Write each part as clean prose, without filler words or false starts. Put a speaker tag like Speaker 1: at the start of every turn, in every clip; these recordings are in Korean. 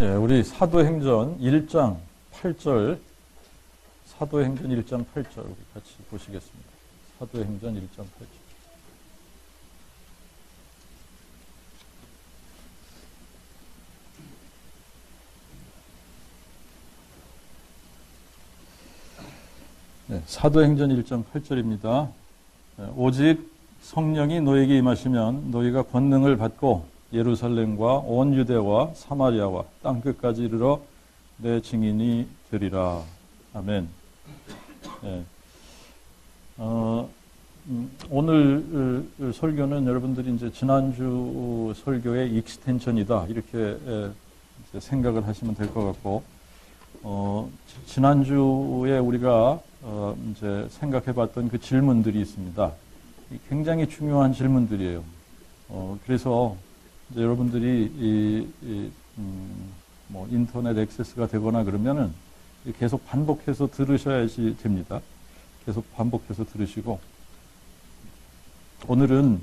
Speaker 1: 예, 우리 사도행전 1장 8절, 사도행전 1장 8절 우리 같이 보시겠습니다. 사도행전 1장 8절. 네, 사도행전 1장 8절입니다. 오직 성령이 너에게 임하시면 너희가 권능을 받고 예루살렘과 온 유대와 사마리아와 땅끝까지 이르러 내 증인이 되리라. 아멘. 네. 오늘 설교는 여러분들이 이제 지난주 설교의 익스텐션이다 이렇게 이제 생각을 하시면 될 것 같고, 지난주에 우리가 이제 생각해봤던 그 질문들이 있습니다. 굉장히 중요한 질문들이에요. 그래서 이제 여러분들이 뭐 인터넷 액세스가 되거나 그러면은 계속 반복해서 들으셔야지 됩니다. 계속 반복해서 들으시고, 오늘은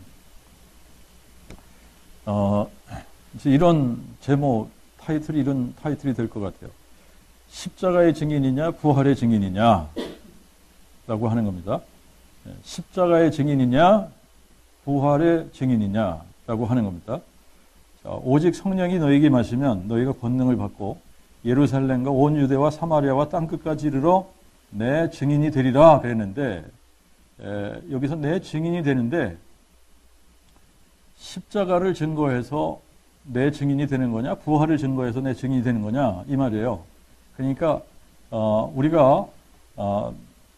Speaker 1: 이제 이런 제목 타이틀이 이런 타이틀이 될 것 같아요. 십자가의 증인이냐 부활의 증인이냐 라고 하는 겁니다. 십자가의 증인이냐 부활의 증인이냐 라고 하는 겁니다. 자, 오직 성령이 너에게 임하시면 너희가 권능을 받고 예루살렘과 온 유대와 사마리아와 땅끝까지 이르러 내 증인이 되리라 그랬는데, 여기서 내 증인이 되는데 십자가를 증거해서 내 증인이 되는 거냐 부활을 증거해서 내 증인이 되는 거냐 이 말이에요. 그러니까 우리가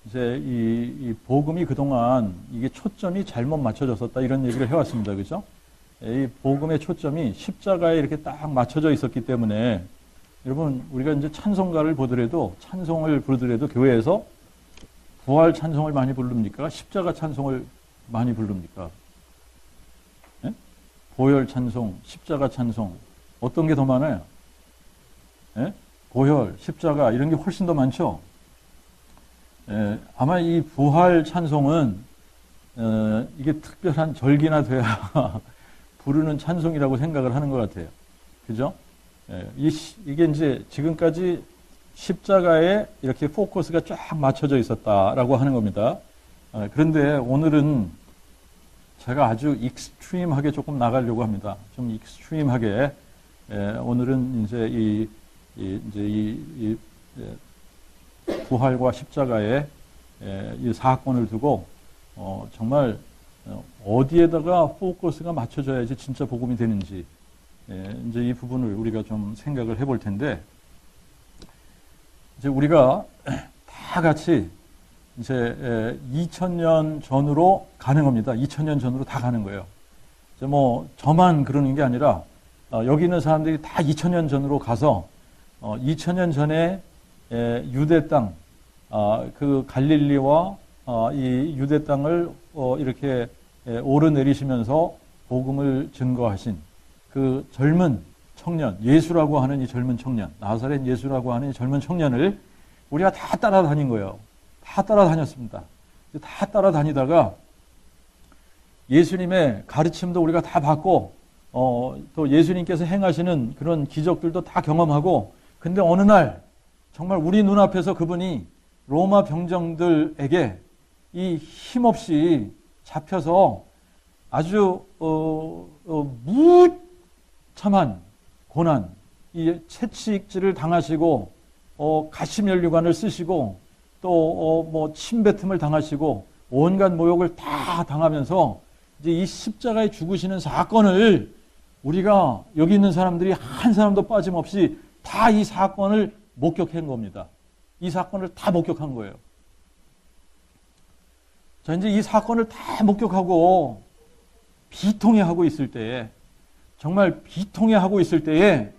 Speaker 1: 이제 이 복음이 그동안 이게 초점이 잘못 맞춰졌었다 이런 얘기를 해왔습니다. 그죠? 이 복음의 초점이 십자가에 이렇게 딱 맞춰져 있었기 때문에, 여러분 우리가 이제 찬송가를 보더라도 찬송을 부르더라도 교회에서 부활 찬송을 많이 부릅니까? 십자가 찬송을 많이 부릅니까? 네? 보혈 찬송, 십자가 찬송 어떤 게 더 많아요? 네? 보혈, 십자가 이런 게 훨씬 더 많죠. 아마 이 부활 찬송은 이게 특별한 절기나 돼야 부르는 찬송이라고 생각을 하는 것 같아요. 그죠? 이게 이제 지금까지 십자가에 이렇게 포커스가 쫙 맞춰져 있었다라고 하는 겁니다. 그런데 오늘은 제가 아주 익스트림하게 조금 나가려고 합니다. 좀 익스트림하게. 오늘은 이제 이 부활과 십자가의 이 사건을 두고 정말 어디에다가 포커스가 맞춰져야지 진짜 복음이 되는지, 이제 이 부분을 우리가 좀 생각을 해볼 텐데, 이제 우리가 다 같이 이제 2000년 전으로 가는 겁니다. 2000년 전으로 다 가는 거예요. 이제 뭐 저만 그러는 게 아니라 여기 있는 사람들이 다 2000년 전으로 가서 2000년 전에 유대 땅, 그 갈릴리와 이 유대 땅을 이렇게 오르내리시면서 복음을 증거하신 그 젊은 청년, 예수라고 하는 이 젊은 청년, 나사렛 예수라고 하는 이 젊은 청년을 우리가 다 따라다닌 거예요. 다 따라다녔습니다. 다 따라다니다가 예수님의 가르침도 우리가 다 받고, 또 예수님께서 행하시는 그런 기적들도 다 경험하고, 근데 어느 날 정말 우리 눈앞에서 그분이 로마 병정들에게 이 힘없이 잡혀서 아주 무참한 고난, 이 채찍질을 당하시고 가시면류관을 쓰시고 또 뭐 침뱉음을 당하시고 온갖 모욕을 다 당하면서 이제 이 십자가에 죽으시는 사건을 우리가 여기 있는 사람들이 한 사람도 빠짐없이 다 이 사건을 목격한 겁니다. 이 사건을 다 목격한 거예요. 자, 이제 이 사건을 다 목격하고 비통해하고 있을 때에, 정말 비통해하고 있을 때에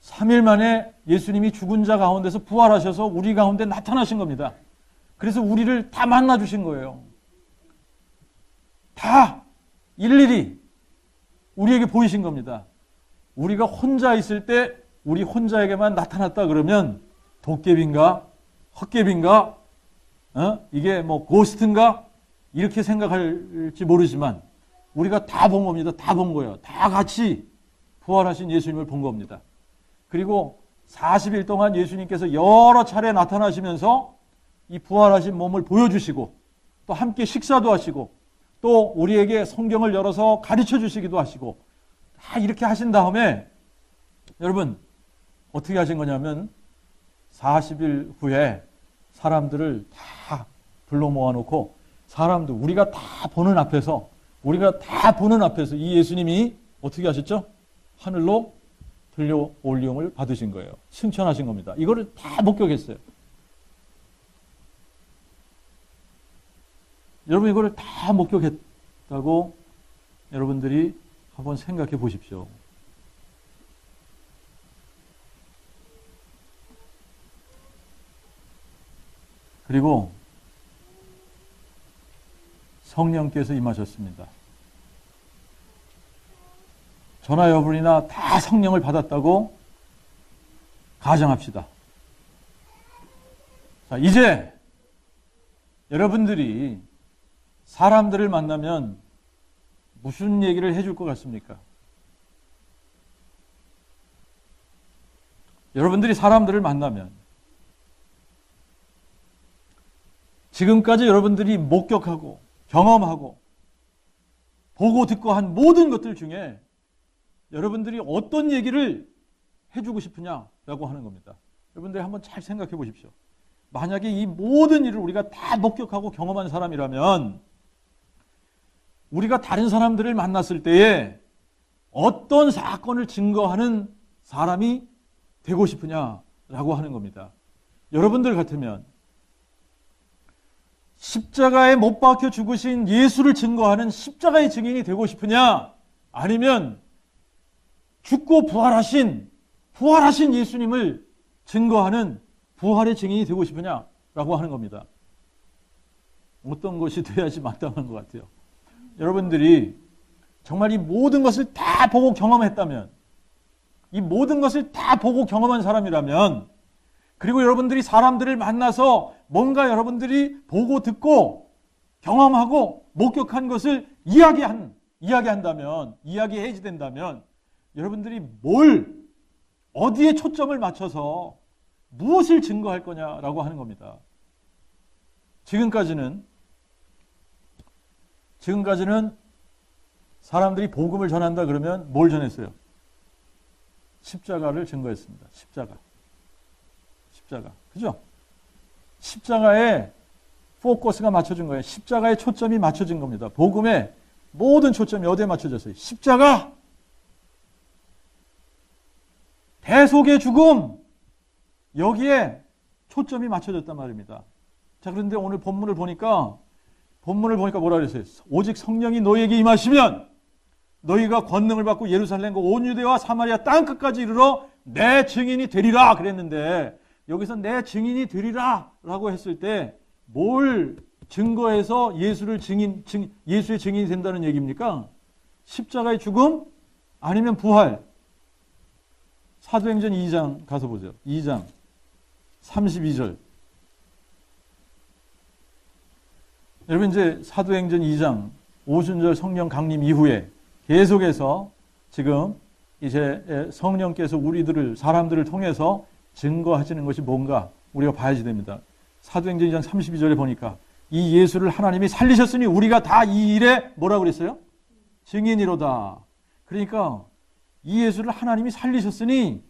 Speaker 1: 3일 만에 예수님이 죽은 자 가운데서 부활하셔서 우리 가운데 나타나신 겁니다. 그래서 우리를 다 만나 주신 거예요. 다 일일이 우리에게 보이신 겁니다. 우리가 혼자 있을 때 우리 혼자에게만 나타났다 그러면 도깨비인가? 헛개비인가? 이게 뭐 고스트인가? 이렇게 생각할지 모르지만 우리가 다 본 겁니다. 다 본 거예요. 다 같이 부활하신 예수님을 본 겁니다. 그리고 40일 동안 예수님께서 여러 차례 나타나시면서 이 부활하신 몸을 보여주시고 또 함께 식사도 하시고 또 우리에게 성경을 열어서 가르쳐 주시기도 하시고 다 이렇게 하신 다음에 여러분 어떻게 하신 거냐면 40일 후에 사람들을 다 불러 모아놓고 사람들 우리가 다 보는 앞에서 이 예수님이 어떻게 하셨죠? 하늘로 들려 올림을 받으신 거예요. 승천하신 겁니다. 이거를 다 목격했어요. 여러분 이거를 다 목격했다고 여러분들이 한번 생각해 보십시오. 그리고 성령께서 임하셨습니다. 저나 여러분이나 다 성령을 받았다고 가정합시다. 자, 이제 여러분들이 사람들을 만나면 무슨 얘기를 해줄 것 같습니까? 여러분들이 사람들을 만나면 지금까지 여러분들이 목격하고 경험하고 보고 듣고 한 모든 것들 중에 여러분들이 어떤 얘기를 해주고 싶으냐라고 하는 겁니다. 여러분들이 한번 잘 생각해 보십시오. 만약에 이 모든 일을 우리가 다 목격하고 경험한 사람이라면 우리가 다른 사람들을 만났을 때에 어떤 사건을 증거하는 사람이 되고 싶으냐라고 하는 겁니다. 여러분들 같으면 십자가에 못 박혀 죽으신 예수를 증거하는 십자가의 증인이 되고 싶으냐? 아니면 죽고 부활하신 예수님을 증거하는 부활의 증인이 되고 싶으냐라고 하는 겁니다. 어떤 것이 돼야지 마땅한 것 같아요. 여러분들이 정말 이 모든 것을 다 보고 경험했다면, 이 모든 것을 다 보고 경험한 사람이라면, 그리고 여러분들이 사람들을 만나서 뭔가 여러분들이 보고 듣고 경험하고 목격한 것을 이야기한다면, 이야기해야 된다면, 여러분들이 어디에 초점을 맞춰서 무엇을 증거할 거냐라고 하는 겁니다. 지금까지는 사람들이 복음을 전한다 그러면 뭘 전했어요? 십자가를 증거했습니다. 십자가. 그죠? 십자가에 포커스가 맞춰진 거예요. 십자가에 초점이 맞춰진 겁니다. 복음의 모든 초점이 어디에 맞춰졌어요? 십자가! 대속의 죽음! 여기에 초점이 맞춰졌단 말입니다. 자, 그런데 오늘 본문을 보니까 뭐라 그랬어요? 오직 성령이 너희에게 임하시면 너희가 권능을 받고 예루살렘과 온 유대와 사마리아 땅끝까지 이르러 내 증인이 되리라 그랬는데 여기서 내 증인이 되리라 라고 했을 때 뭘 증거해서 예수의 증인이 된다는 얘기입니까? 십자가의 죽음? 아니면 부활? 사도행전 2장 가서 보죠. 2장 32절. 여러분 이제 사도행전 2장 오순절 성령 강림 이후에 계속해서 지금 이제 성령께서 사람들을 통해서 증거하시는 것이 뭔가 우리가 봐야지 됩니다. 사도행전 2장 32절에 보니까 이 예수를 하나님이 살리셨으니 우리가 다 이 일에 뭐라고 그랬어요? 증인이로다. 그러니까 이 예수를 하나님이 살리셨으니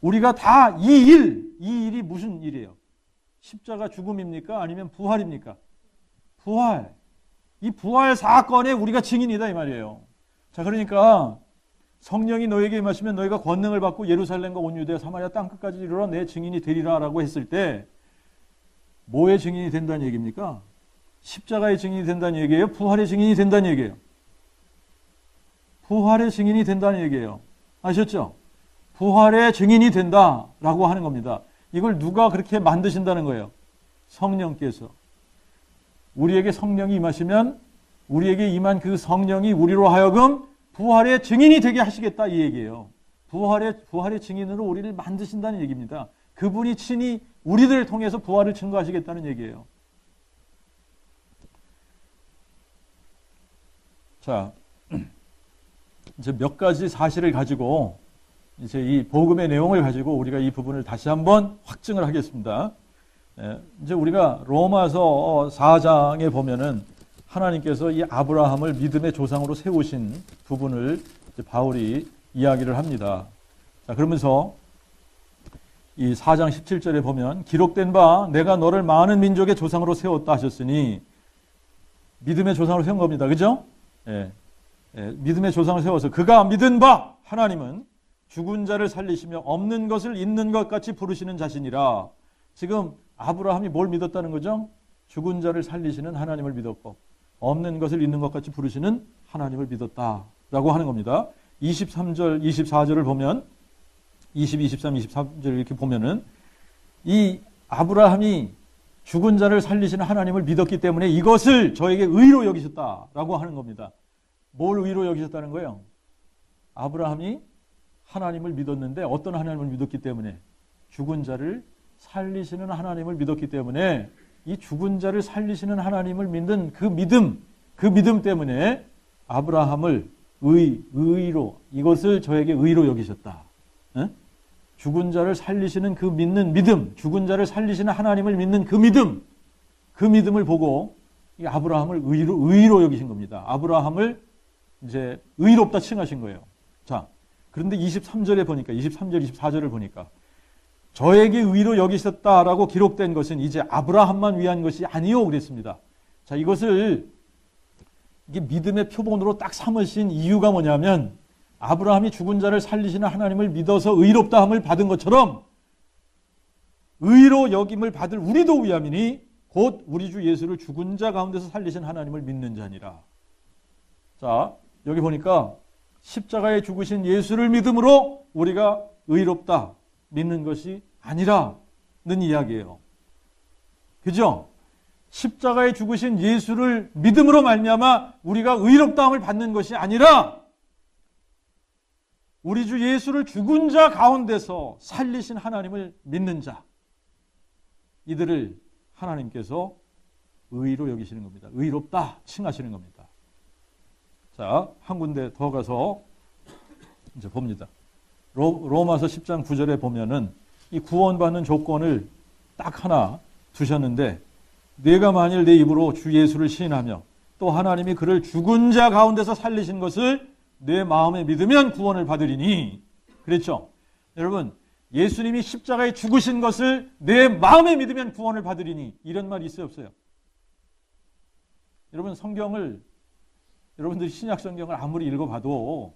Speaker 1: 우리가 다 이 일이 무슨 일이에요? 십자가 죽음입니까? 아니면 부활입니까? 부활. 이 부활 사건에 우리가 증인이다 이 말이에요. 자, 그러니까 성령이 너에게 임하시면 너희가 권능을 받고 예루살렘과 온 유대와 사마리아 땅끝까지 이르러 내 증인이 되리라라고 했을 때 뭐의 증인이 된다는 얘기입니까? 십자가의 증인이 된다는 얘기예요? 부활의 증인이 된다는 얘기예요? 부활의 증인이 된다는 얘기예요. 아셨죠? 부활의 증인이 된다라고 하는 겁니다. 이걸 누가 그렇게 만드신다는 거예요? 성령께서. 우리에게 성령이 임하시면 우리에게 임한 그 성령이 우리로 하여금 부활의 증인이 되게 하시겠다 이 얘기예요. 부활의 증인으로 우리를 만드신다는 얘기입니다. 그분이 친히 우리들을 통해서 부활을 증거하시겠다는 얘기예요. 자, 이제 몇 가지 사실을 가지고 이제 이 복음의 내용을 가지고 우리가 이 부분을 다시 한번 확증을 하겠습니다. 이제 우리가 로마서 4장에 보면은 하나님께서 이 아브라함을 믿음의 조상으로 세우신 부분을 이제 바울이 이야기를 합니다. 자, 그러면서 이 4장 17절에 보면 기록된 바 내가 너를 많은 민족의 조상으로 세웠다 하셨으니 믿음의 조상으로 세운 겁니다. 그죠? 믿음의 조상을 세워서 그가 믿은 바 하나님은 죽은 자를 살리시며 없는 것을 있는 것 같이 부르시는 자신이라. 지금 아브라함이 뭘 믿었다는 거죠? 죽은 자를 살리시는 하나님을 믿었고 없는 것을 있는 것 같이 부르시는 하나님을 믿었다라고 하는 겁니다. 23절, 24절을 보면 22, 23, 24절 이렇게 보면은 이 아브라함이 죽은 자를 살리시는 하나님을 믿었기 때문에 이것을 저에게 의로 여기셨다라고 하는 겁니다. 뭘 의로 여기셨다는 거예요? 아브라함이 하나님을 믿었는데 어떤 하나님을 믿었기 때문에? 죽은 자를 살리시는 하나님을 믿었기 때문에 이 죽은 자를 살리시는 하나님을 믿는 그 믿음 때문에 아브라함을 의로 이것을 저에게 의로 여기셨다. 죽은 자를 살리시는 그 믿는 믿음, 죽은 자를 살리시는 하나님을 믿는 그 믿음을 보고 이 아브라함을 의로 여기신 겁니다. 아브라함을 이제 의롭다 칭하신 거예요. 자, 그런데 23절에 보니까 23절, 24절을 보니까 저에게 의로 여기셨다라고 기록된 것은 이제 아브라함만 위한 것이 아니요 그랬습니다. 자, 이것을 이게 믿음의 표본으로 딱 삼으신 이유가 뭐냐면 아브라함이 죽은 자를 살리시는 하나님을 믿어서 의롭다함을 받은 것처럼 의로 여김을 받을 우리도 위함이니 곧 우리 주 예수를 죽은 자 가운데서 살리신 하나님을 믿는 자니라. 자, 여기 보니까 십자가에 죽으신 예수를 믿음으로 우리가 의롭다 믿는 것이 아니라는 이야기예요. 그죠? 십자가에 죽으신 예수를 믿음으로 말미암아 우리가 의롭다함을 받는 것이 아니라 우리 주 예수를 죽은 자 가운데서 살리신 하나님을 믿는 자, 이들을 하나님께서 의로 여기시는 겁니다. 의롭다 칭하시는 겁니다. 자, 한 군데 더 가서 이제 봅니다. 로마서 10장 9절에 보면은 이 구원받는 조건을 딱 하나 두셨는데 내가 만일 내 입으로 주 예수를 시인하며 또 하나님이 그를 죽은 자 가운데서 살리신 것을 내 마음에 믿으면 구원을 받으리니. 그랬죠? 여러분, 예수님이 십자가에 죽으신 것을 내 마음에 믿으면 구원을 받으리니. 이런 말이 있어요, 없어요? 여러분, 여러분들이 신약 성경을 아무리 읽어봐도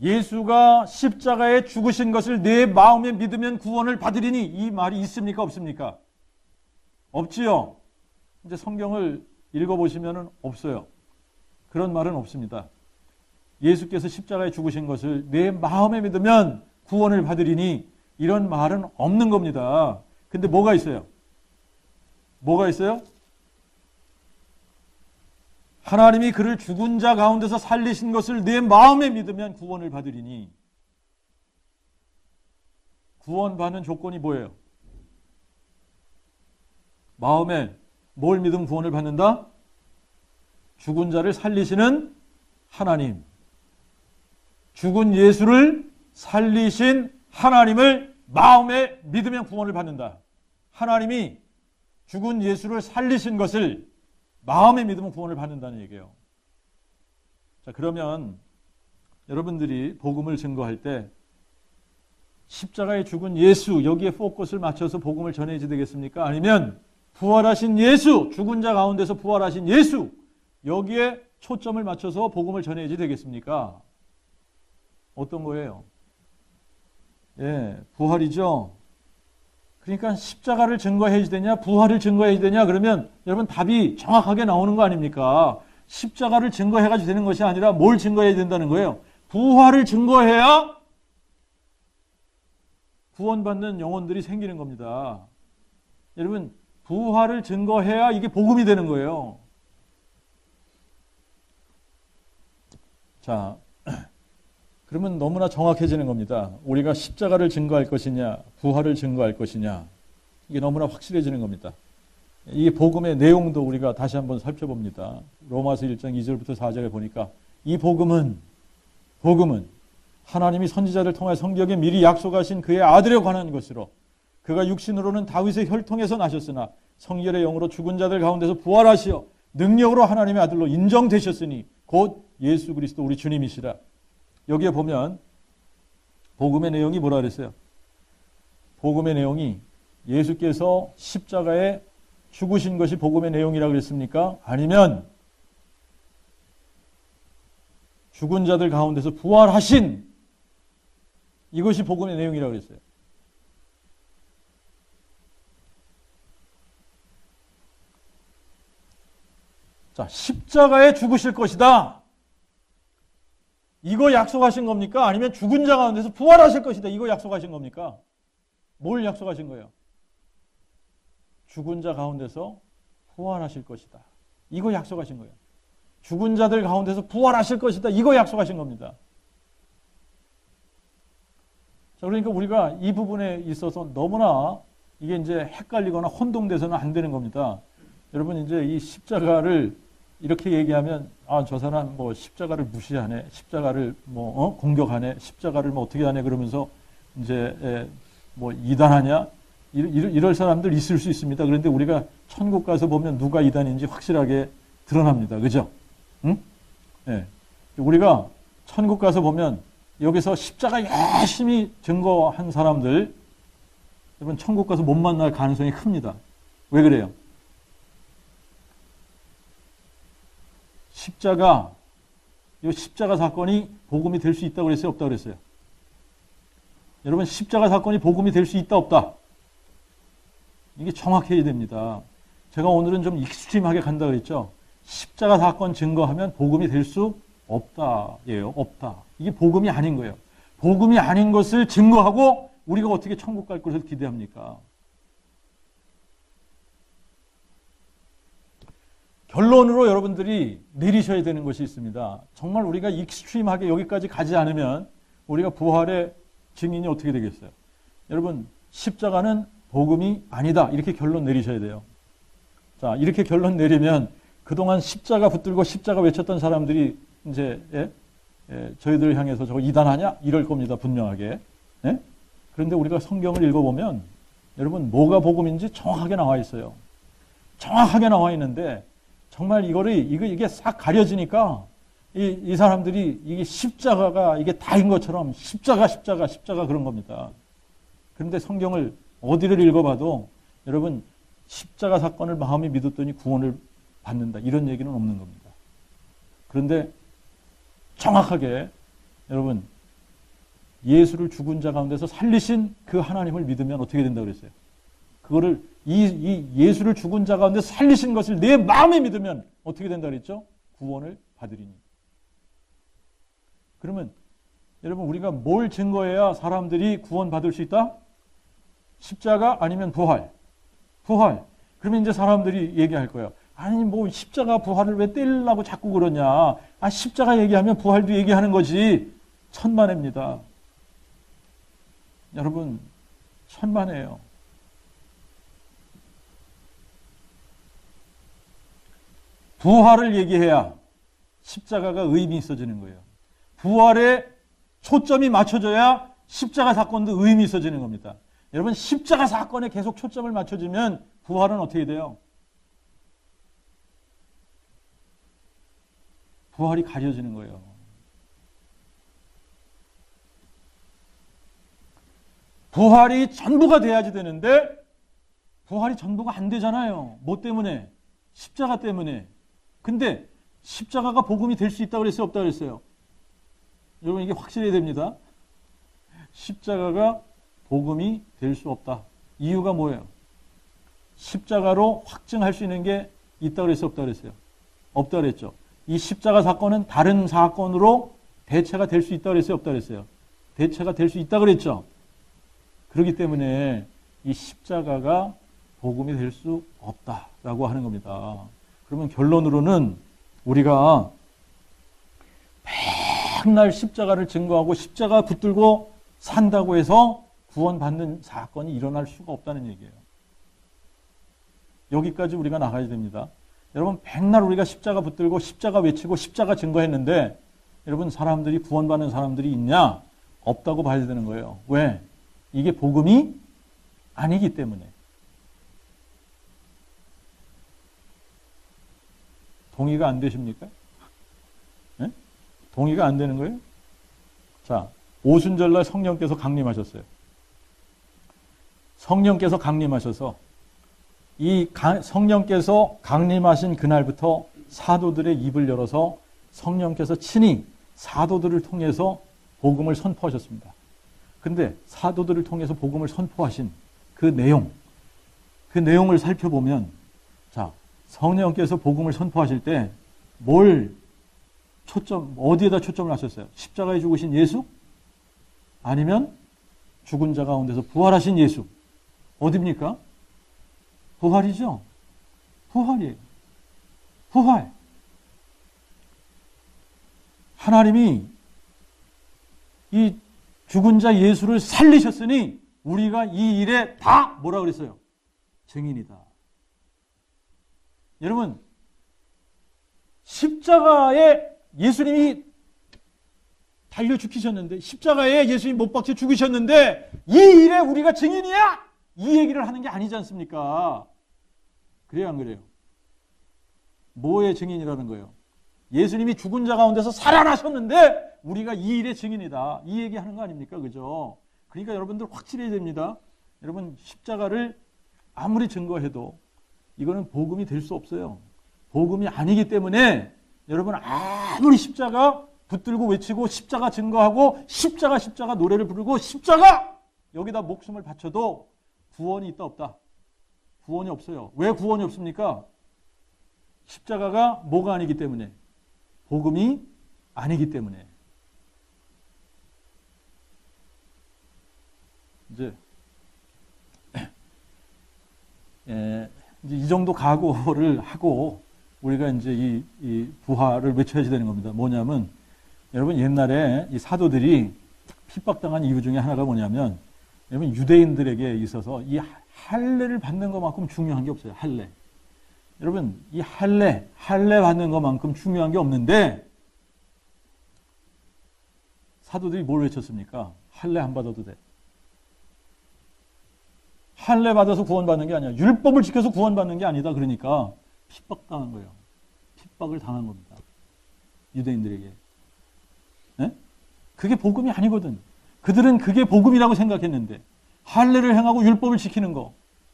Speaker 1: 예수가 십자가에 죽으신 것을 내 마음에 믿으면 구원을 받으리니 이 말이 있습니까, 없습니까? 없지요. 이제 성경을 읽어보시면 없어요. 그런 말은 없습니다. 예수께서 십자가에 죽으신 것을 내 마음에 믿으면 구원을 받으리니 이런 말은 없는 겁니다. 근데 뭐가 있어요? 뭐가 있어요? 하나님이 그를 죽은 자 가운데서 살리신 것을 내 마음에 믿으면 구원을 받으리니. 구원받는 조건이 뭐예요? 마음에 뭘 믿으면 구원을 받는다? 죽은 자를 살리시는 하나님. 죽은 예수를 살리신 하나님을 마음에 믿으면 구원을 받는다. 하나님이 죽은 예수를 살리신 것을 마음에 믿으면 구원을 받는다는 얘기예요. 자, 그러면 여러분들이 복음을 증거할 때 십자가에 죽은 예수 여기에 포커스를 맞춰서 복음을 전해야 되겠습니까? 아니면 부활하신 예수, 죽은 자 가운데서 부활하신 예수 여기에 초점을 맞춰서 복음을 전해야 되겠습니까? 어떤 거예요? 예, 부활이죠. 그러니까 십자가를 증거해야 되냐, 부활을 증거해야 되냐, 그러면 여러분 답이 정확하게 나오는 거 아닙니까? 십자가를 증거해가지고 되는 것이 아니라 뭘 증거해야 된다는 거예요? 부활을 증거해야 구원받는 영혼들이 생기는 겁니다. 여러분, 부활을 증거해야 이게 복음이 되는 거예요. 자, 그러면 너무나 정확해지는 겁니다. 우리가 십자가를 증거할 것이냐, 부활을 증거할 것이냐, 이게 너무나 확실해지는 겁니다. 이 복음의 내용도 우리가 다시 한번 살펴봅니다. 로마서 1장 2절부터 4절에 보니까 이 복음은 하나님이 선지자를 통해 성경에 미리 약속하신 그의 아들에 관한 것으로 그가 육신으로는 다윗의 혈통에서 나셨으나 성결의 영으로 죽은 자들 가운데서 부활하시어 능력으로 하나님의 아들로 인정되셨으니 곧 예수 그리스도 우리 주님이시라. 여기에 보면 복음의 내용이 뭐라 그랬어요? 복음의 내용이 예수께서 십자가에 죽으신 것이 복음의 내용이라고 그랬습니까? 아니면 죽은 자들 가운데서 부활하신 이것이 복음의 내용이라고 그랬어요. 자, 십자가에 죽으실 것이다. 이거 약속하신 겁니까? 아니면 죽은 자 가운데서 부활하실 것이다. 이거 약속하신 겁니까? 뭘 약속하신 거예요? 죽은 자 가운데서 부활하실 것이다. 이거 약속하신 거예요. 죽은 자들 가운데서 부활하실 것이다. 이거 약속하신 겁니다. 자, 그러니까 우리가 이 부분에 있어서 너무나 이게 이제 헷갈리거나 혼동돼서는 안 되는 겁니다. 여러분 이제 이 십자가를 이렇게 얘기하면 저 사람 뭐 십자가를 무시하네, 십자가를 공격하네, 십자가를 어떻게 하네 그러면서 이제 뭐 이단하냐 이럴 사람들 있을 수 있습니다. 그런데 우리가 천국 가서 보면 누가 이단인지 확실하게 드러납니다. 그죠? 응? 네. 우리가 천국 가서 보면 여기서 십자가 열심히 증거한 사람들 여러분 천국 가서 못 만날 가능성이 큽니다. 왜 그래요? 이 십자가 사건이 복음이 될 수 있다고 그랬어요? 없다고 그랬어요? 여러분 십자가 사건이 복음이 될 수 있다 없다? 이게 정확해야 됩니다. 제가 오늘은 좀 익스트림하게 간다 그랬죠? 십자가 사건 증거하면 복음이 될 수 없다. 예요. 없다. 이게 복음이 아닌 거예요. 복음이 아닌 것을 증거하고 우리가 어떻게 천국 갈 것을 기대합니까? 결론으로 여러분들이 내리셔야 되는 것이 있습니다. 정말 우리가 익스트림하게 여기까지 가지 않으면 우리가 부활의 증인이 어떻게 되겠어요? 여러분 십자가는 복음이 아니다. 이렇게 결론 내리셔야 돼요. 자, 이렇게 결론 내리면 그동안 십자가 붙들고 십자가 외쳤던 사람들이 이제 저희들 향해서 저거 이단하냐? 이럴 겁니다. 분명하게. 예? 그런데 우리가 성경을 읽어보면 여러분 뭐가 복음인지 정확하게 나와 있어요. 정확하게 나와 있는데 정말 이게 싹 가려지니까 이 사람들이 이게 십자가가 이게 다인 것처럼 십자가 그런 겁니다. 그런데 성경을 어디를 읽어봐도 여러분 십자가 사건을 마음이 믿었더니 구원을 받는다. 이런 얘기는 없는 겁니다. 그런데 정확하게 여러분 예수를 죽은 자 가운데서 살리신 그 하나님을 믿으면 어떻게 된다고 그랬어요? 그거를 이 예수를 죽은 자 가운데 살리신 것을 내 마음에 믿으면 어떻게 된다고 그랬죠? 구원을 받으리니. 그러면 여러분 우리가 뭘 증거해야 사람들이 구원받을 수 있다? 십자가 아니면 부활. 그러면 이제 사람들이 얘기할 거예요. 아니 뭐 십자가 부활을 왜 떼려고 자꾸 그러냐. 십자가 얘기하면 부활도 얘기하는 거지. 천만에입니다. 여러분 천만에요. 부활을 얘기해야 십자가가 의미 있어지는 거예요. 부활에 초점이 맞춰져야 십자가 사건도 의미 있어지는 겁니다. 여러분 십자가 사건에 계속 초점을 맞춰주면 부활은 어떻게 돼요? 부활이 가려지는 거예요. 부활이 전부가 돼야지 되는데 부활이 전부가 안 되잖아요. 뭐 때문에? 십자가 때문에. 근데 십자가가 복음이 될 수 있다고 그랬어요? 없다고 그랬어요? 여러분 이게 확실해야 됩니다. 십자가가 복음이 될 수 없다. 이유가 뭐예요? 십자가로 확증할 수 있는 게 있다고 그랬어요? 없다고 그랬어요? 없다고 그랬죠. 이 십자가 사건은 다른 사건으로 대체가 될 수 있다고 그랬어요? 없다고 그랬어요? 대체가 될 수 있다고 그랬죠. 그렇기 때문에 이 십자가가 복음이 될 수 없다라고 하는 겁니다. 그러면 결론으로는 우리가 맨날 십자가를 증거하고 십자가 붙들고 산다고 해서 구원받는 사건이 일어날 수가 없다는 얘기예요. 여기까지 우리가 나가야 됩니다. 여러분 맨날 우리가 십자가 붙들고 십자가 외치고 십자가 증거했는데 여러분 사람들이 구원받는 사람들이 있냐? 없다고 봐야 되는 거예요. 왜? 이게 복음이 아니기 때문에. 동의가 안 되십니까? 네? 동의가 안 되는 거예요? 자, 오순절날 성령께서 강림하셨어요. 성령께서 강림하셔서 성령께서 강림하신 그날부터 사도들의 입을 열어서 성령께서 친히 사도들을 통해서 복음을 선포하셨습니다. 근데 사도들을 통해서 복음을 선포하신 그 내용을 살펴보면, 자, 성령께서 복음을 선포하실 때 어디에다 초점을 하셨어요? 십자가에 죽으신 예수? 아니면 죽은 자 가운데서 부활하신 예수? 어디입니까? 부활이죠. 부활이에요. 부활. 하나님이 이 죽은 자 예수를 살리셨으니 우리가 이 일에 다 뭐라 그랬어요? 증인이다. 여러분, 십자가에 예수님이 달려 죽으셨는데, 십자가에 예수님 못 박혀 죽으셨는데 이 일에 우리가 증인이야! 이 얘기를 하는 게 아니지 않습니까? 그래요, 안 그래요? 뭐의 증인이라는 거예요? 예수님이 죽은 자 가운데서 살아나셨는데 우리가 이 일의 증인이다. 이 얘기하는 거 아닙니까? 그죠? 그러니까 여러분들 확실해야 됩니다. 여러분, 십자가를 아무리 증거해도 이거는 복음이 될 수 없어요. 복음이 아니기 때문에 여러분, 아무리 십자가 붙들고 외치고 십자가 증거하고 십자가 노래를 부르고 십자가 여기다 목숨을 바쳐도 구원이 있다 없다? 구원이 없어요. 왜 구원이 없습니까? 십자가가 뭐가 아니기 때문에, 복음이 아니기 때문에. 이제 이 정도 각오를 하고 우리가 이제 이 부활을 외쳐야 되는 겁니다. 뭐냐면, 여러분, 옛날에 이 사도들이 핍박당한 이유 중에 하나가 뭐냐면, 여러분, 유대인들에게 있어서 이 할례를 받는 것만큼 중요한 게 없어요. 할례. 여러분, 이 할례 받는 것만큼 중요한 게 없는데, 사도들이 뭘 외쳤습니까? 할례 안 받아도 돼. 할례 받아서 구원받는 게 아니야. 율법을 지켜서 구원받는 게 아니다. 그러니까 핍박당한 거예요. 핍박을 당한 겁니다. 유대인들에게. 네? 그게 복음이 아니거든. 그들은 그게 복음이라고 생각했는데, 할례를 행하고 율법을 지키는 거.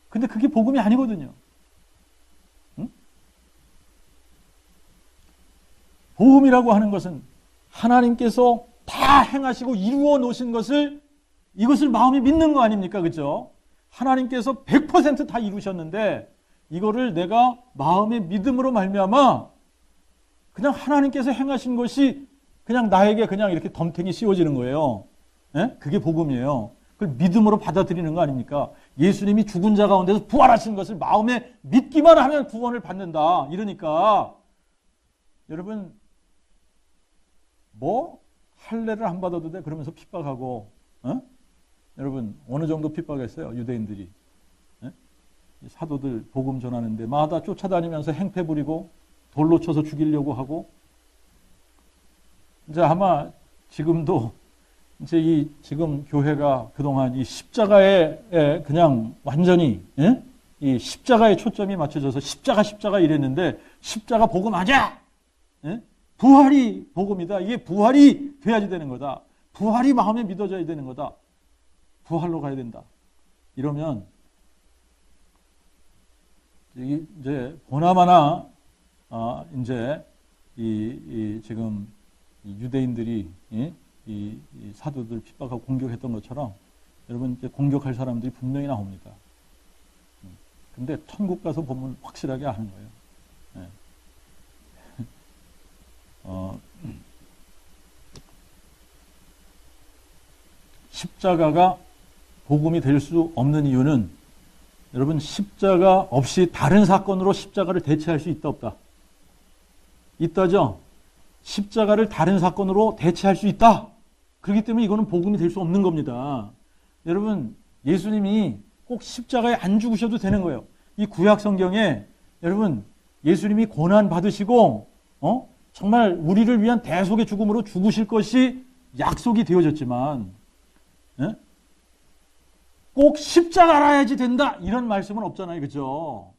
Speaker 1: 근데 그게 복음이 아니거든요. 응? 복음이라고 하는 것은 하나님께서 다 행하시고 이루어 놓으신 이것을 마음이 믿는 거 아닙니까? 그죠? 하나님께서 100% 다 이루셨는데 이거를 내가 마음의 믿음으로 말미암아 그냥 하나님께서 행하신 것이 그냥 나에게 그냥 이렇게 덤탱이 씌워지는 거예요. 예? 그게 복음이에요. 그걸 믿음으로 받아들이는 거 아닙니까? 예수님이 죽은 자 가운데서 부활하신 것을 마음에 믿기만 하면 구원을 받는다. 이러니까 여러분, 할례를 안 받아도 돼? 그러면서 핍박하고, 여러분, 어느 정도 핍박했어요? 유대인들이. 사도들 복음 전하는데 마다 쫓아다니면서 행패 부리고 돌로 쳐서 죽이려고 하고. 이제 아마 지금도 이제 지금 교회가 그동안 이 십자가에 그냥 완전히, 이 십자가에 초점이 맞춰져서 십자가 이랬는데, 십자가 복음 아니야! 부활이 복음이다. 이게 부활이 돼야지 되는 거다. 부활이 마음에 믿어져야 되는 거다. 부활로 가야 된다. 이러면 이제 보나마나 이제 지금 유대인들이 이 사도들 핍박하고 공격했던 것처럼 여러분 이제 공격할 사람들이 분명히 나옵니다. 근데 천국 가서 보면 확실하게 아는 거예요. 십자가가 복음이 될 수 없는 이유는 여러분, 십자가 없이 다른 사건으로 십자가를 대체할 수 있다 없다? 있다죠? 십자가를 다른 사건으로 대체할 수 있다. 그렇기 때문에 이거는 복음이 될 수 없는 겁니다. 여러분, 예수님이 꼭 십자가에 안 죽으셔도 되는 거예요. 이 구약 성경에 여러분, 예수님이 고난 받으시고 정말 우리를 위한 대속의 죽음으로 죽으실 것이 약속이 되어졌지만 꼭 십자가 알아야지 된다. 이런 말씀은 없잖아요. 그죠?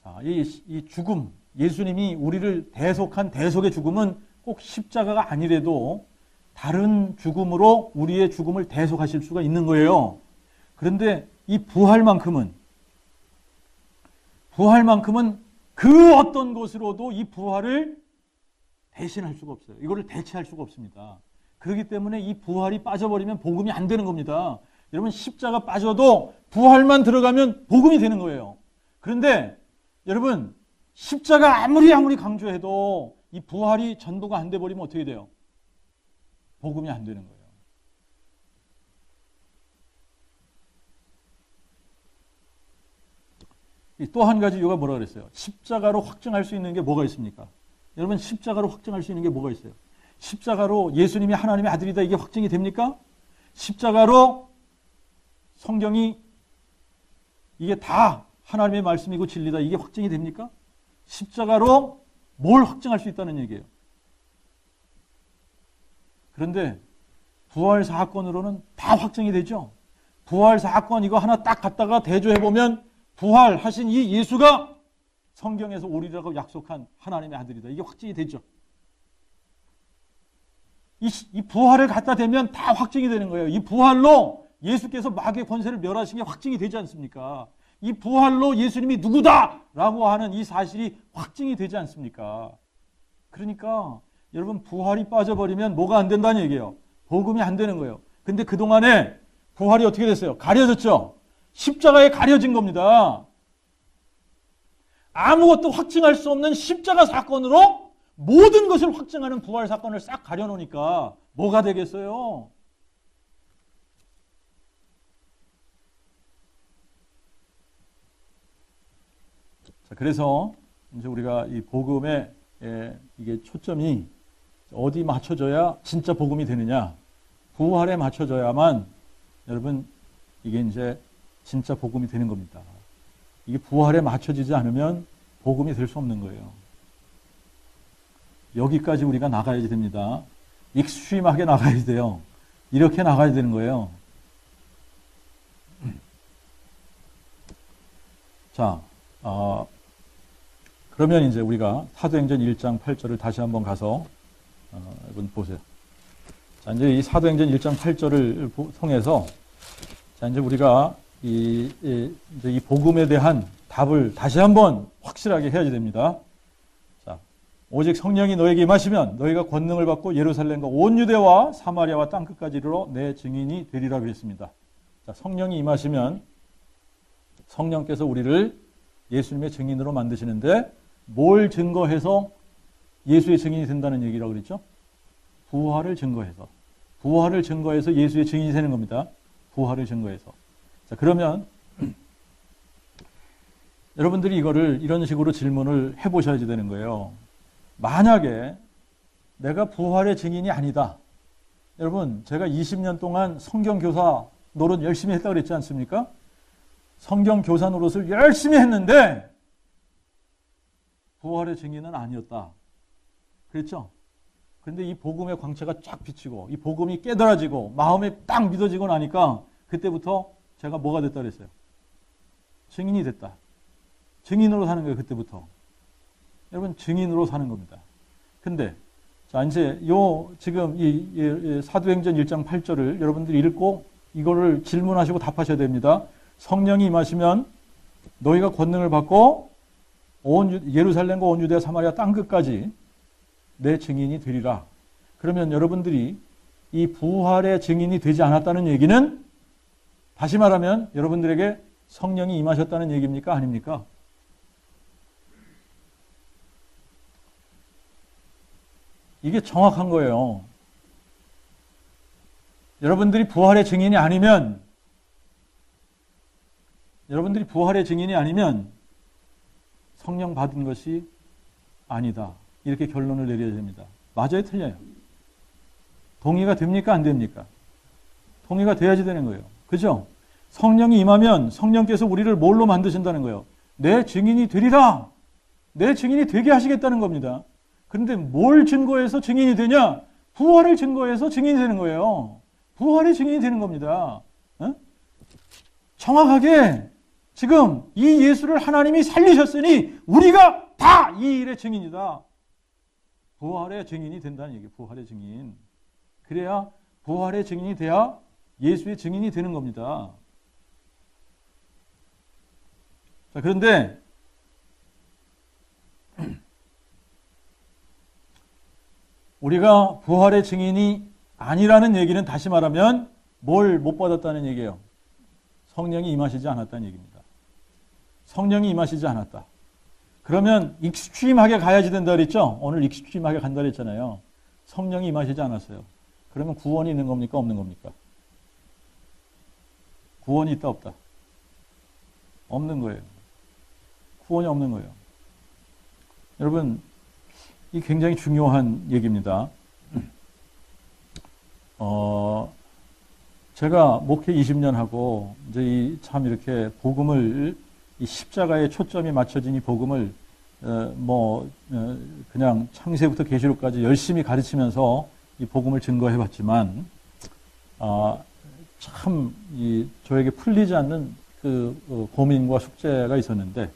Speaker 1: 자, 이 죽음, 예수님이 우리를 대속한 대속의 죽음은 꼭 십자가가 아니래도 다른 죽음으로 우리의 죽음을 대속하실 수가 있는 거예요. 그런데 이 부활만큼은 그 어떤 것으로도 이 부활을 대신할 수가 없어요. 이거를 대체할 수가 없습니다. 그렇기 때문에 이 부활이 빠져버리면 복음이 안 되는 겁니다. 여러분, 십자가 빠져도 부활만 들어가면 복음이 되는 거예요. 그런데 여러분, 십자가 아무리 강조해도 이 부활이 전부가 안 돼버리면 어떻게 돼요? 복음이 안 되는 거예요. 또 한 가지 이유가 뭐라 그랬어요? 십자가로 확증할 수 있는 게 뭐가 있습니까? 여러분, 십자가로 확증할 수 있는 게 뭐가 있어요? 십자가로 예수님이 하나님의 아들이다, 이게 확증이 됩니까? 십자가로 성경이 이게 다 하나님의 말씀이고 진리다, 이게 확증이 됩니까? 십자가로 뭘 확증할 수 있다는 얘기예요. 그런데 부활 사건으로는 다 확증이 되죠. 부활 사건 이거 하나 딱 갖다가 대조해보면 부활하신 이 예수가 성경에서 오리라고 약속한 하나님의 아들이다, 이게 확증이 되죠. 이 부활을 갖다 대면 다 확증이 되는 거예요. 이 부활로 예수께서 마귀의 권세를 멸하신 게 확증이 되지 않습니까? 이 부활로 예수님이 누구다라고 하는 이 사실이 확증이 되지 않습니까? 그러니까 여러분, 부활이 빠져버리면 뭐가 안 된다는 얘기예요. 복음이 안 되는 거예요. 근데 그동안에 부활이 어떻게 됐어요? 가려졌죠? 십자가에 가려진 겁니다. 아무것도 확증할 수 없는 십자가 사건으로 모든 것을 확증하는 부활 사건을 싹 가려놓으니까 뭐가 되겠어요? 자, 그래서 이제 우리가 이 복음의 이게 초점이 어디 맞춰져야 진짜 복음이 되느냐? 부활에 맞춰져야만 여러분 이게 이제 진짜 복음이 되는 겁니다. 이게 부활에 맞춰지지 않으면 복음이 될 수 없는 거예요. 여기까지 우리가 나가야 됩니다. 익스트림하게 나가야 돼요. 이렇게 나가야 되는 거예요. 자, 그러면 이제 우리가 사도행전 1장 8절을 다시 한번 가서 여러분 보세요. 자, 이제 이 사도행전 1장 8절을 통해서 자, 이제 우리가 이제 이 복음에 대한 답을 다시 한번 확실하게 해야지 됩니다. 자, 오직 성령이 너에게 임하시면 너희가 권능을 받고 예루살렘과 온 유대와 사마리아와 땅 끝까지 이르러 내 증인이 되리라 그랬습니다. 자, 성령이 임하시면 성령께서 우리를 예수님의 증인으로 만드시는데 뭘 증거해서 예수의 증인이 된다는 얘기라고 그랬죠? 부활을 증거해서. 부활을 증거해서 예수의 증인이 되는 겁니다. 부활을 증거해서. 자, 그러면 여러분들이 이거를 이런 식으로 질문을 해보셔야지 되는 거예요. 만약에 내가 부활의 증인이 아니다. 여러분, 제가 20년 동안 성경교사 노릇 열심히 했다고 그랬지 않습니까? 성경교사 노릇을 열심히 했는데 부활의 증인은 아니었다. 그랬죠? 그런데 이 복음의 광채가 쫙 비치고 이 복음이 깨달아지고 마음에 딱 믿어지고 나니까 그때부터 제가 뭐가 됐다 그랬어요? 증인이 됐다. 증인으로 사는 거예요, 그때부터. 여러분, 증인으로 사는 겁니다. 근데, 자, 이제 지금 이 사도행전 1장 8절을 여러분들이 읽고 이거를 질문하시고 답하셔야 됩니다. 성령이 임하시면 너희가 권능을 받고 예루살렘과 온 유대와 사마리아 땅 끝까지 내 증인이 되리라. 그러면 여러분들이 이 부활의 증인이 되지 않았다는 얘기는 다시 말하면 여러분들에게 성령이 임하셨다는 얘기입니까? 아닙니까? 이게 정확한 거예요. 여러분들이 부활의 증인이 아니면 성령 받은 것이 아니다. 이렇게 결론을 내려야 됩니다. 맞아요, 틀려요? 동의가 됩니까? 안 됩니까? 동의가 돼야지 되는 거예요. 그죠? 성령이 임하면 성령께서 우리를 뭘로 만드신다는 거예요? 내 증인이 되리라. 내 증인이 되게 하시겠다는 겁니다. 그런데 뭘 증거해서 증인이 되냐? 부활을 증거해서 증인이 되는 거예요. 부활의 증인이 되는 겁니다. 어? 정확하게 지금 이 예수를 하나님이 살리셨으니 우리가 다 이 일의 증인이다. 부활의 증인이 된다는 얘기예요. 부활의 증인. 그래야 부활의 증인이 돼야 예수의 증인이 되는 겁니다. 자, 그런데 우리가 부활의 증인이 아니라는 얘기는 다시 말하면 뭘 못 받았다는 얘기예요. 성령이 임하시지 않았다는 얘기입니다. 성령이 임하시지 않았다. 그러면 익스트림하게 가야지 된다 그랬죠? 오늘 익스트림하게 간다 그랬잖아요. 성령이 임하시지 않았어요. 그러면 구원이 있는 겁니까? 없는 겁니까? 구원이 있다 없다? 없는 거예요. 구원이 없는 거예요. 여러분, 이 굉장히 중요한 얘기입니다. 제가 목회 20년 하고 이제 참 이렇게 복음을 이 십자가에 초점이 맞춰진 이 복음을 그냥 창세부터 계시록까지 열심히 가르치면서 이 복음을 증거해봤지만 참 저에게 풀리지 않는 그 고민과 숙제가 있었는데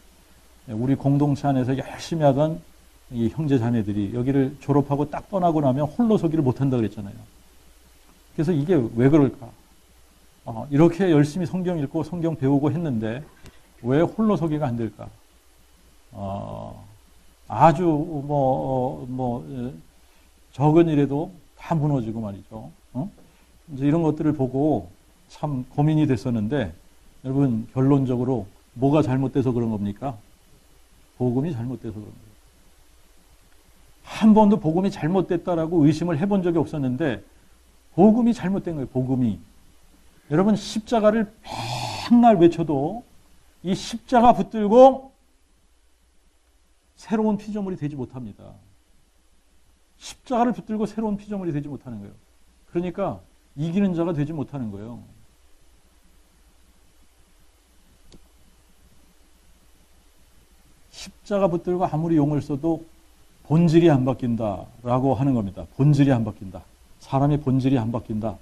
Speaker 1: 우리 공동체 안에서 열심히 하던 이 형제 자매들이 여기를 졸업하고 딱 떠나고 나면 홀로 서기를 못한다 그랬잖아요. 그래서 이게 왜 그럴까? 이렇게 열심히 성경 읽고 성경 배우고 했는데 왜 홀로 서기가 안 될까? 아주 적은 일에도 다 무너지고 말이죠. 이제 이런 것들을 보고 참 고민이 됐었는데 여러분 결론적으로 뭐가 잘못돼서 그런 겁니까? 복음이 잘못돼서 그런 거예요. 한 번도 복음이 잘못됐다라고 의심을 해본 적이 없었는데 복음이 잘못된 거예요. 복음이. 여러분 십자가를 맨날 외쳐도 이 십자가 붙들고 새로운 피조물이 되지 못합니다. 십자가를 붙들고 새로운 피조물이 되지 못하는 거예요. 그러니까 이기는 자가 되지 못하는 거예요. 십자가 붙들고 아무리 용을 써도 본질이 안 바뀐다라고 하는 겁니다. 본질이 안 바뀐다. 사람의 본질이 안 바뀐다.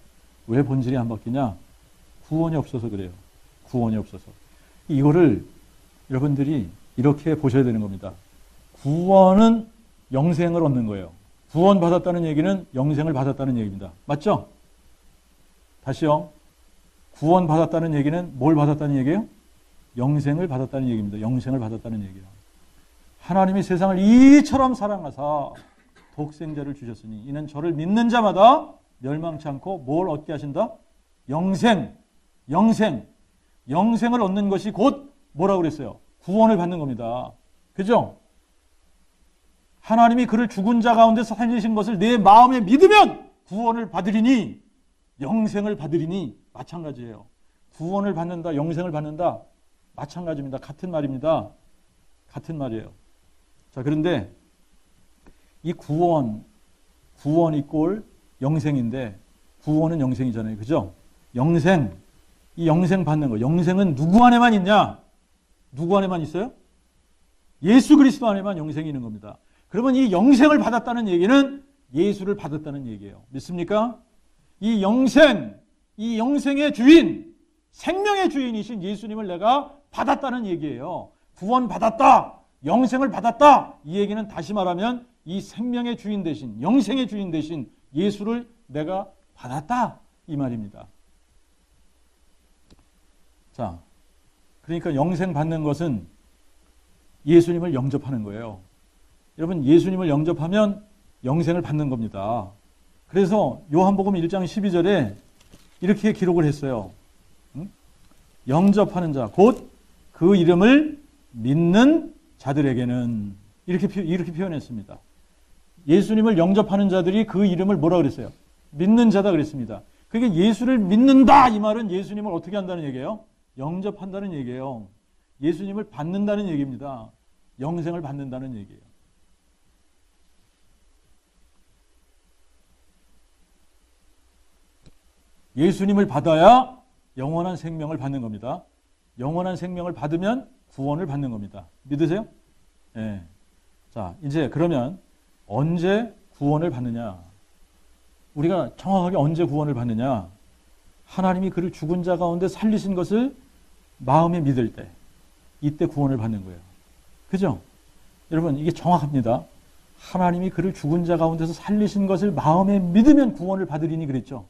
Speaker 1: 왜 본질이 안 바뀌냐? 구원이 없어서 그래요. 구원이 없어서. 이거를 여러분들이 이렇게 보셔야 되는 겁니다. 구원은 영생을 얻는 거예요. 구원 받았다는 얘기는 영생을 받았다는 얘기입니다. 맞죠? 다시요. 구원 받았다는 얘기는 뭘 받았다는 얘기예요? 영생을 받았다는 얘기입니다. 영생을 받았다는 얘기예요. 하나님이 세상을 이처럼 사랑하사 독생자를 주셨으니 이는 저를 믿는 자마다 멸망치 않고 뭘 얻게 하신다? 영생. 영생을 얻는 것이 곧 뭐라고 그랬어요? 구원을 받는 겁니다. 그죠? 하나님이 그를 죽은 자 가운데서 살리신 것을 내 마음에 믿으면 구원을 받으리니 영생을 받으리니 마찬가지예요. 구원을 받는다, 영생을 받는다 마찬가지입니다. 같은 말입니다. 같은 말이에요. 자, 그런데 이 구원 이꼴 영생인데 구원은 영생이잖아요. 그죠? 영생, 이 영생 받는 거. 영생은 누구 안에만 있냐? 누구 안에만 있어요? 예수 그리스도 안에만 영생이 있는 겁니다. 그러면 이 영생을 받았다는 얘기는 예수를 받았다는 얘기예요. 믿습니까? 이 영생의 주인, 생명의 주인이신 예수님을 내가 받았다는 얘기예요. 구원 받았다, 영생을 받았다. 이 얘기는 다시 말하면 이 생명의 주인 대신, 영생의 주인 대신 예수를 내가 받았다. 이 말입니다. 자, 그러니까 영생 받는 것은 예수님을 영접하는 거예요. 여러분, 예수님을 영접하면 영생을 받는 겁니다. 그래서 요한복음 1장 12절에 이렇게 기록을 했어요. 영접하는 자, 곧 그 이름을 믿는 자들에게는 이렇게 표현했습니다. 예수님을 영접하는 자들이 그 이름을 뭐라 그랬어요? 믿는 자다 그랬습니다. 그게 예수를 믿는다 이 말은 예수님을 어떻게 한다는 얘기예요? 영접한다는 얘기예요. 예수님을 받는다는 얘기입니다. 영생을 받는다는 얘기예요. 예수님을 받아야 영원한 생명을 받는 겁니다. 영원한 생명을 받으면 구원을 받는 겁니다. 믿으세요? 네. 자, 이제 그러면 언제 구원을 받느냐? 우리가 정확하게 언제 구원을 받느냐? 하나님이 그를 죽은 자 가운데 살리신 것을 마음에 믿을 때, 이때 구원을 받는 거예요. 그죠? 여러분, 이게 정확합니다. 하나님이 그를 죽은 자 가운데서 살리신 것을 마음에 믿으면 구원을 받으리니 그랬죠.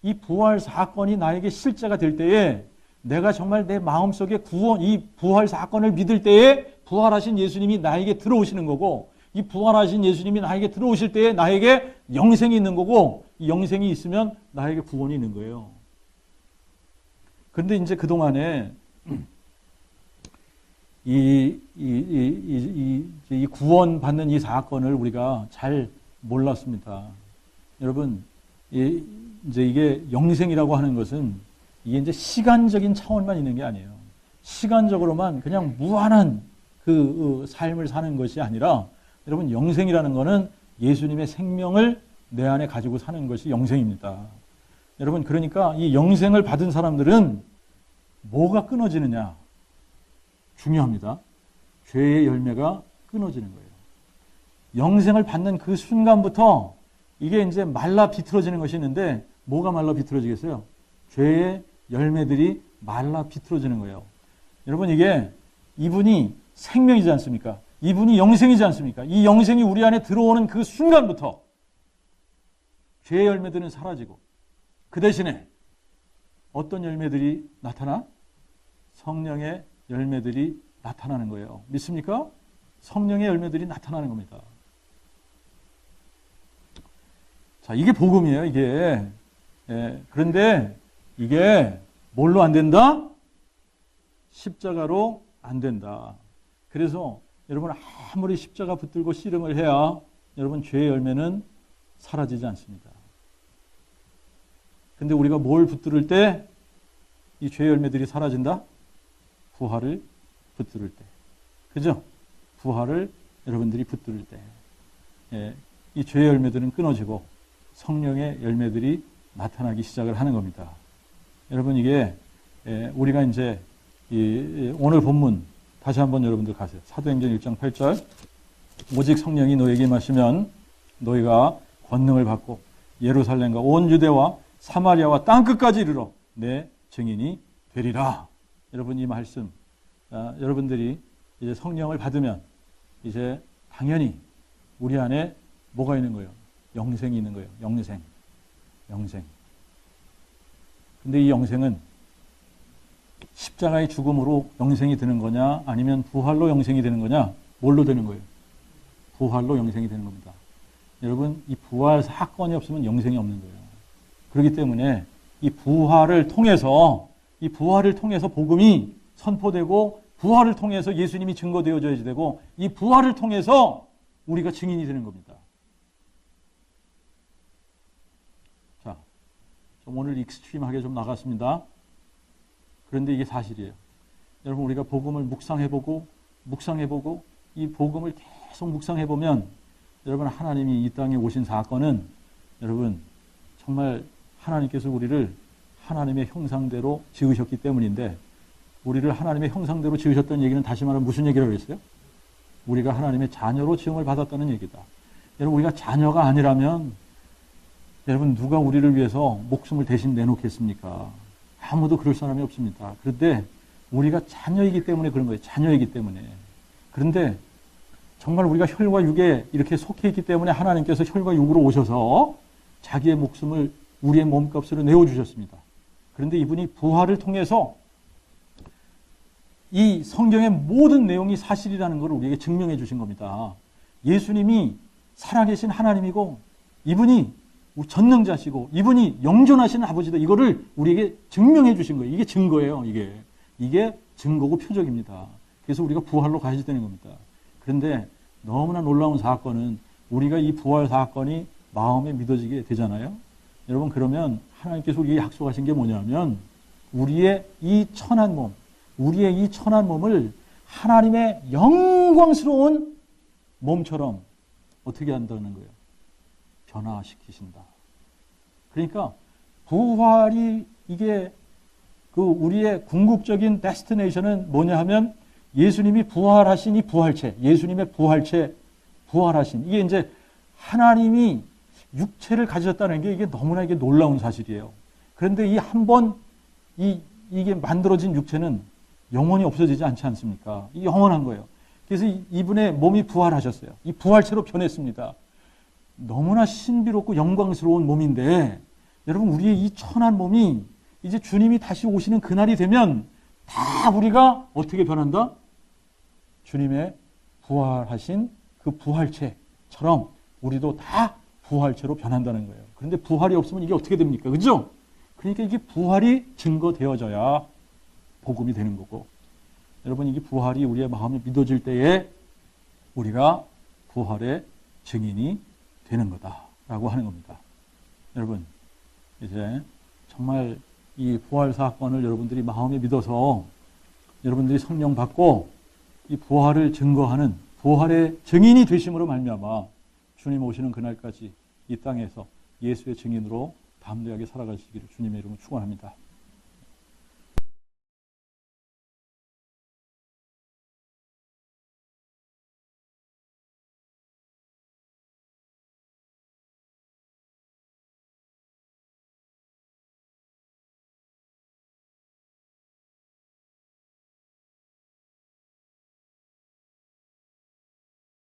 Speaker 1: 이 부활 사건이 나에게 실제가 될 때에 내가 정말 내 마음속에 이 부활 사건을 믿을 때에 부활하신 예수님이 나에게 들어오시는 거고, 이 부활하신 예수님이 나에게 들어오실 때에 나에게 영생이 있는 거고, 이 영생이 있으면 나에게 구원이 있는 거예요. 그런데 이제 그동안에 이 구원받는 이 사건을 우리가 잘 몰랐습니다. 여러분, 이제 이게 영생이라고 하는 것은 이게 이제 시간적인 차원만 있는 게 아니에요. 시간적으로만 그냥 무한한 그 삶을 사는 것이 아니라, 여러분, 영생이라는 것은 예수님의 생명을 내 안에 가지고 사는 것이 영생입니다. 여러분, 그러니까 이 영생을 받은 사람들은 뭐가 끊어지느냐? 중요합니다. 죄의 열매가 끊어지는 거예요. 영생을 받는 그 순간부터 이게 이제 말라 비틀어지는 것이 있는데, 뭐가 말라 비틀어지겠어요? 죄의 열매들이 말라 비틀어지는 거예요. 여러분, 이분이 생명이지 않습니까? 이분이 영생이지 않습니까? 이 영생이 우리 안에 들어오는 그 순간부터 죄의 열매들은 사라지고, 그 대신에 어떤 열매들이 나타나? 성령의 열매들이 나타나는 거예요. 믿습니까? 성령의 열매들이 나타나는 겁니다. 자, 이게 복음이에요, 이게. 그런데 이게 뭘로 안 된다? 십자가로 안 된다. 그래서 여러분, 아무리 십자가 붙들고 씨름을 해야 여러분 죄의 열매는 사라지지 않습니다. 근데 우리가 뭘 붙들을 때 이 죄의 열매들이 사라진다? 부활을 붙들을 때. 그죠? 부활을 여러분들이 붙들을 때. 이 죄의 열매들은 끊어지고 성령의 열매들이 나타나기 시작을 하는 겁니다. 여러분, 이게 우리가 이제 오늘 본문 다시 한번 여러분들 가세요. 사도행전 1장 8절. 오직 성령이 너에게 임하시면 너희가 권능을 받고 예루살렘과 온 유대와 사마리아와 땅끝까지 이르러 내 증인이 되리라. 여러분, 이 말씀, 여러분들이 이제 성령을 받으면 이제 당연히 우리 안에 뭐가 있는 거예요? 영생이 있는 거예요. 영생. 근데 이 영생은 십자가의 죽음으로 영생이 되는 거냐, 아니면 부활로 영생이 되는 거냐, 뭘로 되는 거예요? 부활로 영생이 되는 겁니다. 여러분, 이 부활 사건이 없으면 영생이 없는 거예요. 그렇기 때문에 이 부활을 통해서 복음이 선포되고, 부활을 통해서 예수님이 증거되어져야 되고, 이 부활을 통해서 우리가 증인이 되는 겁니다. 자, 좀 오늘 익스트림하게 좀 나갔습니다. 그런데 이게 사실이에요. 여러분, 우리가 복음을 묵상해보고 이 복음을 계속 묵상해보면, 여러분, 하나님이 이 땅에 오신 사건은, 여러분, 정말 하나님께서 우리를 하나님의 형상대로 지으셨기 때문인데, 우리를 하나님의 형상대로 지으셨다는 얘기는 다시 말하면 무슨 얘기라고 했어요? 우리가 하나님의 자녀로 지음을 받았다는 얘기다. 여러분, 우리가 자녀가 아니라면, 여러분, 누가 우리를 위해서 목숨을 대신 내놓겠습니까? 아무도 그럴 사람이 없습니다. 그런데 우리가 자녀이기 때문에 그런 거예요. 자녀이기 때문에. 그런데 정말 우리가 혈과 육에 이렇게 속해 있기 때문에 하나님께서 혈과 육으로 오셔서 자기의 목숨을 우리의 몸값으로 내어주셨습니다. 그런데 이분이 부활을 통해서 이 성경의 모든 내용이 사실이라는 것을 우리에게 증명해 주신 겁니다. 예수님이 살아계신 하나님이고, 이분이 전능자시고, 이분이 영존하신 아버지다. 이거를 우리에게 증명해 주신 거예요. 이게 증거예요. 이게 증거고 표적입니다. 그래서 우리가 부활로 가야 되는 겁니다. 그런데 너무나 놀라운 사건은 우리가 이 부활 사건이 마음에 믿어지게 되잖아요. 여러분, 그러면 하나님께서 우리에게 약속하신 게 뭐냐면, 우리의 이 천한 몸을 하나님의 영광스러운 몸처럼 어떻게 한다는 거예요? 변화시키신다. 그러니까 부활이 이게 우리의 궁극적인 데스티네이션은 뭐냐 하면, 예수님이 부활하신 이 부활체, 예수님의 부활체, 부활하신, 이게 이제 하나님이 육체를 가지셨다는 게 이게 너무나 이게 놀라운 사실이에요. 그런데 이 한 번 이게 만들어진 육체는 영원히 없어지지 않지 않습니까? 이 영원한 거예요. 그래서 이분의 몸이 부활하셨어요. 이 부활체로 변했습니다. 너무나 신비롭고 영광스러운 몸인데 여러분 우리의 이 천한 몸이 이제 주님이 다시 오시는 그날이 되면 다 우리가 어떻게 변한다? 주님의 부활하신 그 부활체처럼 우리도 다 부활체로 변한다는 거예요. 그런데 부활이 없으면 이게 어떻게 됩니까? 그죠? 그러니까 이게 부활이 증거되어져야 복음이 되는 거고, 여러분 이게 부활이 우리의 마음에 믿어질 때에 우리가 부활의 증인이 되는 거다라고 하는 겁니다. 여러분 이제 정말 이 부활 사건을 여러분들이 마음에 믿어서 여러분들이 성령 받고 이 부활을 증거하는 부활의 증인이 되심으로 말미암아 주님 오시는 그날까지 이 땅에서 예수의 증인으로 담대하게 살아가시기를 주님의 이름으로 축원합니다.